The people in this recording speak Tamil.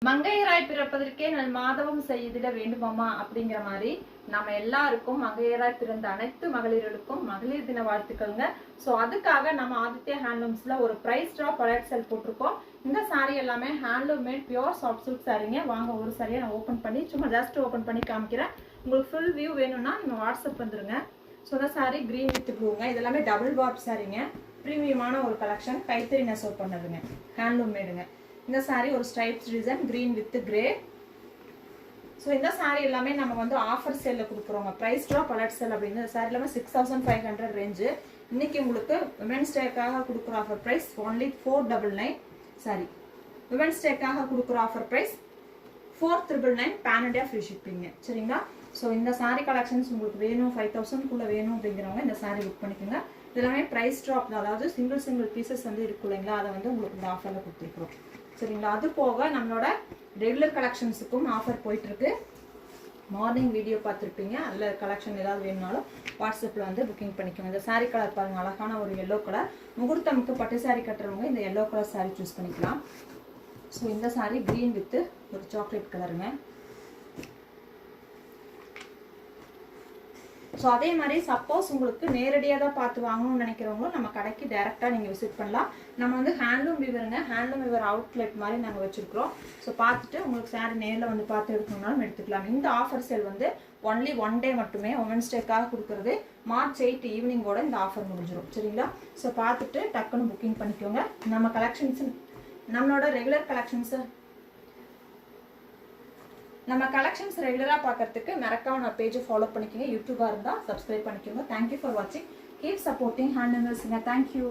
மங்கையராய் பிறப்பதற்கே நல் மாதவம் செய்திட வேண்டுமாமா அப்படிங்கிற மாதிரி நம்ம எல்லாருக்கும் மங்கையராய் பிறந்த அனைத்து மகளிர்களுக்கும் மகளிர் தின வாழ்த்துக்கள்ங்க. ஸோ அதுக்காக நம்ம ஆதித்யா ஹேண்ட்லூம்ஸ்ல ஒரு பிரைஸ் ட்ராப் அலர்ட் செல் போட்டிருக்கோம். இந்த சாரி எல்லாமே handloom made pure soft silk சாரீங்க. வாங்க ஒரு சாரியை நான் ஓப்பன் பண்ணி சும்மா ஜஸ்ட் ஓப்பன் பண்ணி காமிக்கிறேன். உங்களுக்கு ஃபுல் வியூ வேணும்னா நீங்கள் வாட்ஸ்அப் வந்துருங்க. ஸோ இந்த சாரி கிரீன் வித் ப்ளூங்க. இது எல்லாமே டபுள் வார்ப் சாரீங்க. ப்ரீமியமான ஒரு கலெக்ஷன், கைத்தறி நெசவு பண்ணதுங்க, ஹேண்ட்லூம் மேடுங்க. இந்த சாரி ஒரு stripes design green with grey. So இந்த சாரி எல்லாமே நம்ம வந்து ஆஃபர் சேலில் கொடுக்குறோங்க. ப்ரைஸ் ட்ராப் அலர்ட் சேல் அப்படின்னு இந்த சாரி எல்லாமே 6500 ரேஞ்சு. இன்னைக்கு உங்களுக்கு விமென்ஸ் டேக்காக கொடுக்குற offer price only 499. Sorry, women's டேக்காக கொடுக்குற offer price 4999 pan India free ஷிப்பிங்க. சரிங்களா? ஸோ இந்த சாரி கலெக்ஷன்ஸ் உங்களுக்கு வேணும், 5000 வேணும் அப்படிங்கிறவங்க இந்த சாரி புக் பண்ணிக்கோங்க. இதெல்லாமே ப்ரைஸ் ட்ராப் தான், அதாவது சிங்கிள் பீசஸ் வந்து இருக்கும் இல்லைங்களா, அதை வந்து உங்களுக்கு இந்த ஆஃபரில் கொடுத்துருக்குறோம். சரிங்களா? அது போக நம்மளோட ரெகுலர் கலெக்ஷன்ஸுக்கும் ஆஃபர் போயிட்டுருக்கு. மார்னிங் வீடியோ பார்த்துருப்பீங்க. அதில் கலெக்ஷன் ஏதாவது வேணும்னாலும் வாட்ஸ்அப்பில் வந்து புக்கிங் பண்ணிக்கோங்க. இந்த சாரீ கலர் பாருங்கள், அழகான ஒரு எல்லோ கலர். முகூர்த்தமுக்கு பட்டு சாரீ கட்டுறவங்க இந்த எல்லோ கலர் சாரீ சூஸ் பண்ணிக்கலாம். ஸோ இந்த சாரீ க்ரீன் வித்து ஒரு சாக்லேட் கலருங்க. ஸோ அதே மாதிரி சப்போஸ் உங்களுக்கு நேரடியாக தான் பார்த்து வாங்கணும்னு நினைக்கிறவங்களும் நம்ம கடைக்கு டைரெக்டாக நீங்கள் விசிட் பண்ணலாம். நம்ம வந்து ஹேண்ட்லூம் வீவருங்க, ஹேண்ட்லூம் வீவர் அவுட்லெட் மாதிரி நாங்கள் வச்சுருக்கிறோம். ஸோ பார்த்துட்டு உங்களுக்கு சாரி நேரில் வந்து பார்த்து எடுக்கணும்னாலும் எடுத்துக்கலாம். இந்த ஆஃபர் சேல் வந்து ஒன்லி 1 டே மட்டுமே, உமன்ஸ் டேக்காக கொடுக்குறது. மார்ச் 8 ஈவினிங்கோட இந்த ஆஃபர் முடிஞ்சிடும். சரிங்களா? ஸோ பார்த்துட்டு டக்குன்னு புக்கிங் பண்ணிக்கோங்க. நம்ம கலெக்ஷன்ஸு, நம்மளோட ரெகுலர் கலெக்ஷன்ஸு, நம்ம கலெக்ஷன்ஸ் ரெகுலராக பார்க்கறதுக்கு மறக்காம நம்ம பேஜை ஃபாலோ பண்ணிக்கோங்க. யூடியூபாக இருந்தால் சப்ஸ்கிரைப் பண்ணிக்கோங்க. தேங்க்யூ ஃபார் வாட்சிங். Keep supporting hand. தேங்க்யூ.